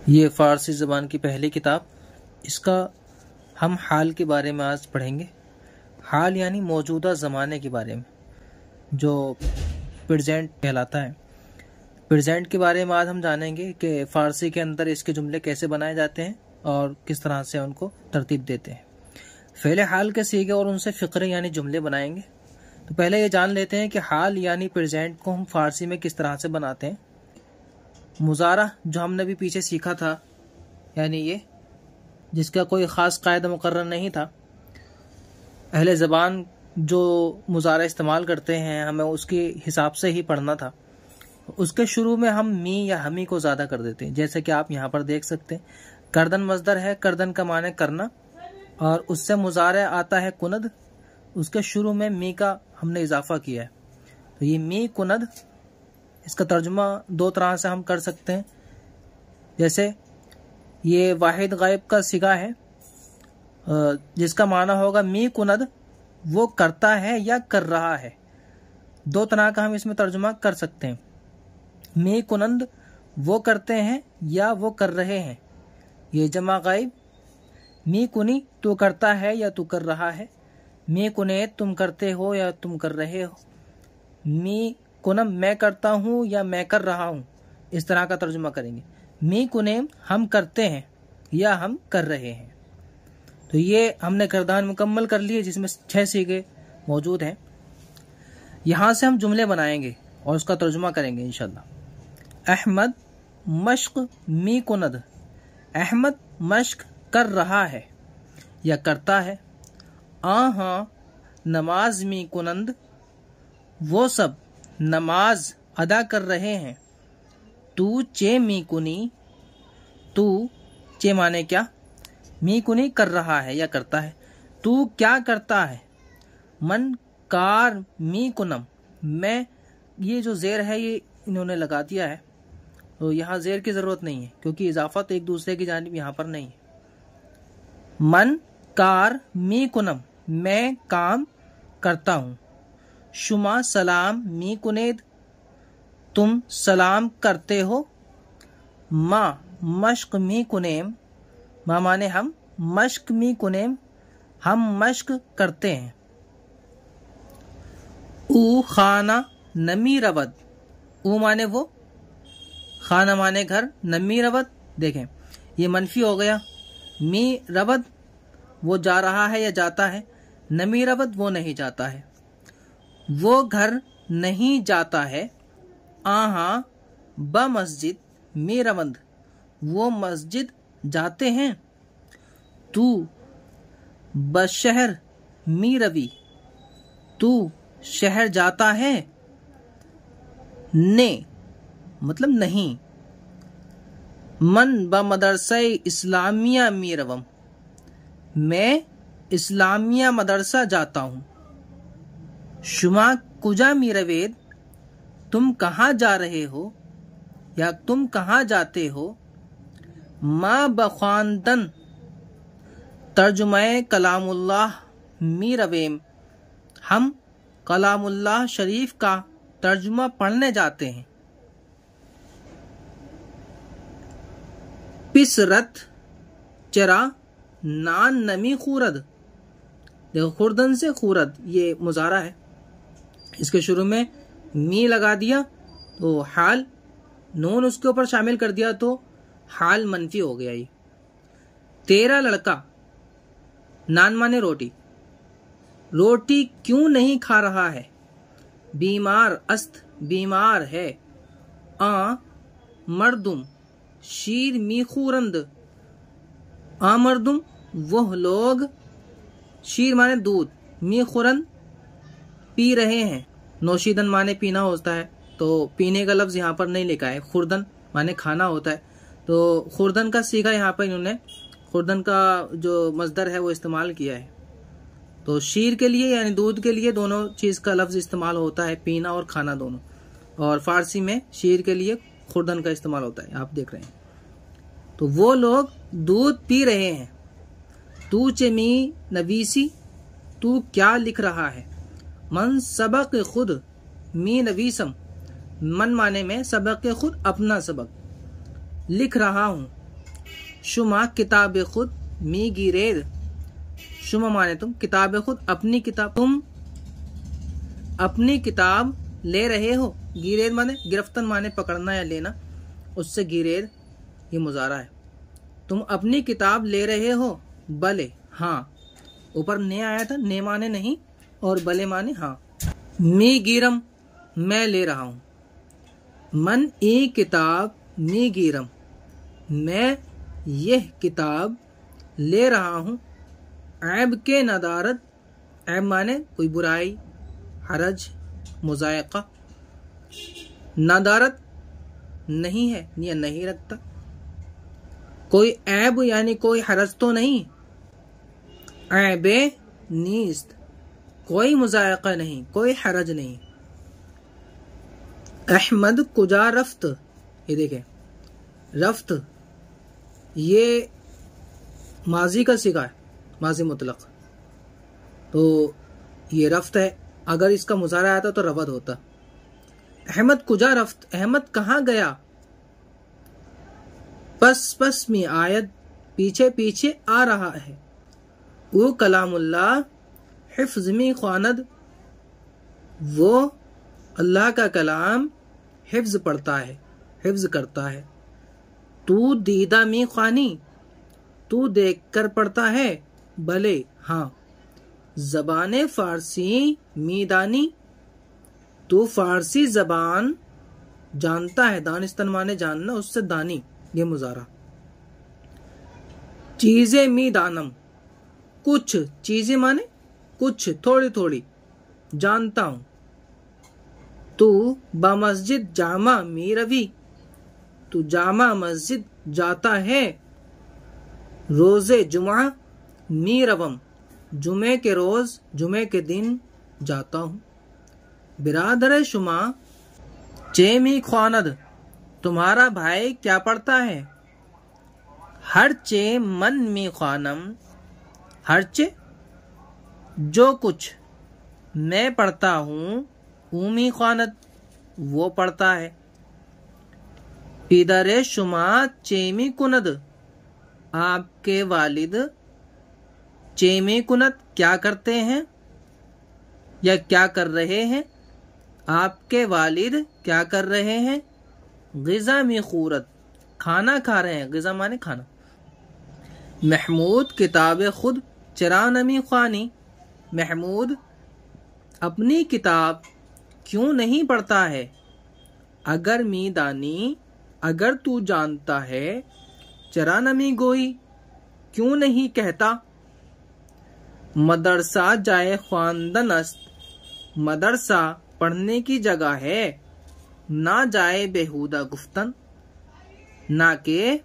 ये फ़ारसी ज़बान की पहली किताब। इसका हम हाल के बारे में आज पढ़ेंगे। हाल यानी मौजूदा ज़माने के बारे में, जो प्रेजेंट कहलाता है। प्रेजेंट के बारे में आज हम जानेंगे कि फ़ारसी के अंदर इसके जुमले कैसे बनाए जाते हैं और किस तरह से उनको तरतीब देते हैं। फ़ेले हाल के सीगे और उनसे फ़िक्रे यानी जुमले बनाएंगे। तो पहले ये जान लेते हैं कि हाल यानी प्रेजेंट को हम फ़ारसी में किस तरह से बनाते हैं। मुज़ारा जो हमने भी पीछे सीखा था, यानी ये जिसका कोई ख़ास कायदा मुकर्रर नहीं था, अहले ज़बान जो मुज़ारा इस्तेमाल करते हैं हमें उसके हिसाब से ही पढ़ना था। उसके शुरू में हम मी या हमी को ज़्यादा कर देते हैं, जैसे कि आप यहाँ पर देख सकते हैं। करदन मज़दर है, करदन का माने करना, और उससे मुज़ारा आता है कुनद। उसके शुरू में मी का हमने इजाफा किया है, तो ये मी कुनद। इसका तर्जुमा दो तरह से हम कर सकते हैं। जैसे ये वाहिद गायब का सिगा है, जिसका माना होगा मी कुनद, वो करता है या कर रहा है। दो तरह का हम इसमें तर्जुमा कर सकते हैं। मी कुनंद वो करते हैं या वो कर रहे हैं, ये जमा गायब। मी कुनी तू करता है या तू कर रहा है। मी कुनेत तुम करते हो या तुम कर रहे हो। मी कुनम मैं करता हूँ या मैं कर रहा हूँ, इस तरह का तर्जुमा करेंगे। मी कुनेम हम करते हैं या हम कर रहे हैं। तो ये हमने करदान मुकम्मल कर लिए, जिसमें 6 सीगे मौजूद हैं। यहाँ से हम जुमले बनाएंगे और उसका तर्जुमा करेंगे इंशाल्लाह। अहमद मश्क मी कुनद, अहमद मश्क कर रहा है या करता है। हाँ नमाज मी कुनंद, वो सब नमाज अदा कर रहे हैं। तू चे मी कुनी, तू चे माने क्या, मी कुनी कर रहा है या करता है। तू क्या करता है। मन कार मी कुनम, मैं, ये जो जेर है ये इन्होंने लगा दिया है, तो यहाँ जेर की जरूरत नहीं है क्योंकि इजाफत एक दूसरे की जानिब यहाँ पर नहीं है। मन कार मी कुनम, मैं काम करता हूँ। शुमा सलाम मी कुनेद, तुम सलाम करते हो। माँ मश्क मी कुनेम, माँ माने हम, मश्क मी कुनेम हम मश्क करते हैं। ऊ खाना नमी रवद, ऊ माने वो, खाना माने घर, नमी रवद देखें ये मनफी हो गया। मी रवद वो जा रहा है या जाता है, नमी रवद वो नहीं जाता है। वो घर नहीं जाता है। आहा ब मस्जिद मी रवंद, वो मस्जिद जाते हैं। तू बशहर मी रवि, तू शहर जाता है। ने मतलब नहीं। मन ब मदरसा इस्लामिया मी रवम, मैं इस्लामिया मदरसा जाता हूँ। शुमा कुजा मी रवेद, तुम कहाँ जा रहे हो या तुम कहाँ जाते हो। माँ बख्वानदन, तर्जुमाए कलामुल्लाह मी रवेम, हम कलामुल्लाह शरीफ का तर्जुमा पढ़ने जाते हैं। पिसरत चरा नान नमी खूरद, देखो खुर्दन से खूरद ये मुजारा है, इसके शुरू में मी लगा दिया तो हाल, नून उसके ऊपर शामिल कर दिया तो हाल मनफी हो गया। ये तेरा लड़का, नान माने रोटी, रोटी क्यों नहीं खा रहा है। बीमार अस्त बीमार है। आ मर्दुम शीर मी खूरंद, आ मर्दुम वह लोग, शीर माने दूध, मी खुरंद पी रहे हैं। नौशीदन माने पीना होता है, तो पीने का लफ्ज यहाँ पर नहीं लिखा है। खुर्दन माने खाना होता है, तो खुर्दन का सीगा यहाँ पर इन्होंने खुर्दन का जो मजदर है वो इस्तेमाल किया है। तो शीर के लिए यानी दूध के लिए दोनों चीज का लफ्ज इस्तेमाल होता है, पीना और खाना दोनों। और फारसी में शीर के लिए खुर्दन का इस्तेमाल होता है, आप देख रहे हैं। तो वो लोग दूध पी रहे हैं। तू चमी नवीसी, तू क्या लिख रहा है। मन सबक खुद मी नवीसम, मन माने में सबक खुद अपना सबक, लिख रहा हूँ। शुमा किताब खुद मी गिरेद, शुमा माने तुम, किताब खुद अपनी किताब, तुम अपनी किताब ले रहे हो। गिरेद माने गिरफ्तन माने पकड़ना या लेना, उससे गिरेद ये मुजारा है। तुम अपनी किताब ले रहे हो, बले हाँ, ऊपर ने आया था, ने माने नहीं और बले माने हाँ। मी गिरम मैं ले रहा हूं, मन ई किताब मी गिरम मैं यह किताब ले रहा हूं। ऐब के नदारत, ऐब माने कोई बुराई, हरज, मुजायका, नदारत नहीं है या नहीं रखता, कोई ऐब यानी कोई हरज तो नहीं, ऐबे नीस्त कोई मुजायका नहीं, कोई हरज नहीं। अहमद कुजा रफ्त, ये देखें रफ्त ये माजी का सिगा है, माजी मुतलक, तो ये रफ्त है, अगर इसका मुजारा आता तो रवद होता। अहमद कुजा रफ्त, अहमद कहाँ गया। पस पस में आयत पीछे पीछे आ रहा है। वो कलामुल्लाह हिफ्ज में ख्वानद, वो अल्लाह का कलाम हिफ्ज पढ़ता है, हिफ्ज करता है। तू दीदा में ख्वानी, तू देख कर पढ़ता है, भले हाँ। ज़बान फारसी मीदानी, तू फारसी जबान जानता है, दानिस्तन माने जानना, उससे दानी ये मुजारा। चीजें मी दानम, कुछ चीजें माने कुछ, थोड़ी थोड़ी जानता हूं। तू बमस्जिद जामा मी रवि, तू जामा मस्जिद जाता है। रोजे जुमा मी रवम, जुमे के रोज, जुमे के दिन जाता हूं। बिरादर शुमा चे मी ख्वानद, तुम्हारा भाई क्या पढ़ता है। हर चे मन मी ख्वानम, हर चे जो कुछ मैं पढ़ता हूँ, उमी ख्वानद वो पढ़ता है। पिदरे शुमा चेमी कुनद, आपके वालिद चेमी कुनद क्या करते हैं या क्या कर रहे हैं। आपके वालिद क्या कर रहे हैं। गिज़ा में खूरत, खाना खा रहे हैं, गिज़ा माने खाना। महमूद किताब खुद चरानमी ख्वानी, महमूद अपनी किताब क्यों नहीं पढ़ता है। अगर मी दानी, अगर तू जानता है। चरानमी गोई, क्यों नहीं कहता। मदरसा जाए ख्वानदन अस्त, मदरसा पढ़ने की जगह है। ना जाए बेहुदा गुफ्तन, ना के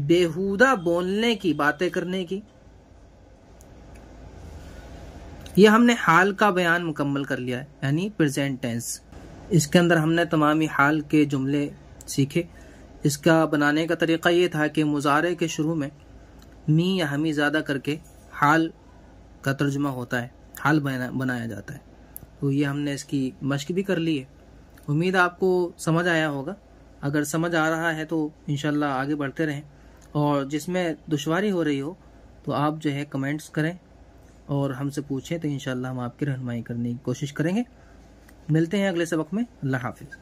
बेहुदा बोलने की, बातें करने की। ये हमने हाल का बयान मुकम्मल कर लिया है, यानी प्रेजेंट टेंस। इसके अंदर हमने तमामी हाल के जुमले सीखे। इसका बनाने का तरीका ये था कि मुजारे के शुरू में मी या हमी ज़्यादा करके हाल का तर्जुमा होता है, हाल बनाया जाता है। तो ये हमने इसकी मश्क भी कर ली है। उम्मीद आपको समझ आया होगा। अगर समझ आ रहा है तो इंशाल्लाह आगे बढ़ते रहें, और जिसमें दुश्वारी हो रही हो तो आप जो है कमेंट्स करें और हमसे पूछें, तो इंशाल्लाह हम आपकी रहनुमाई करने की कोशिश करेंगे। मिलते हैं अगले सबक में। अल्लाह हाफिज़।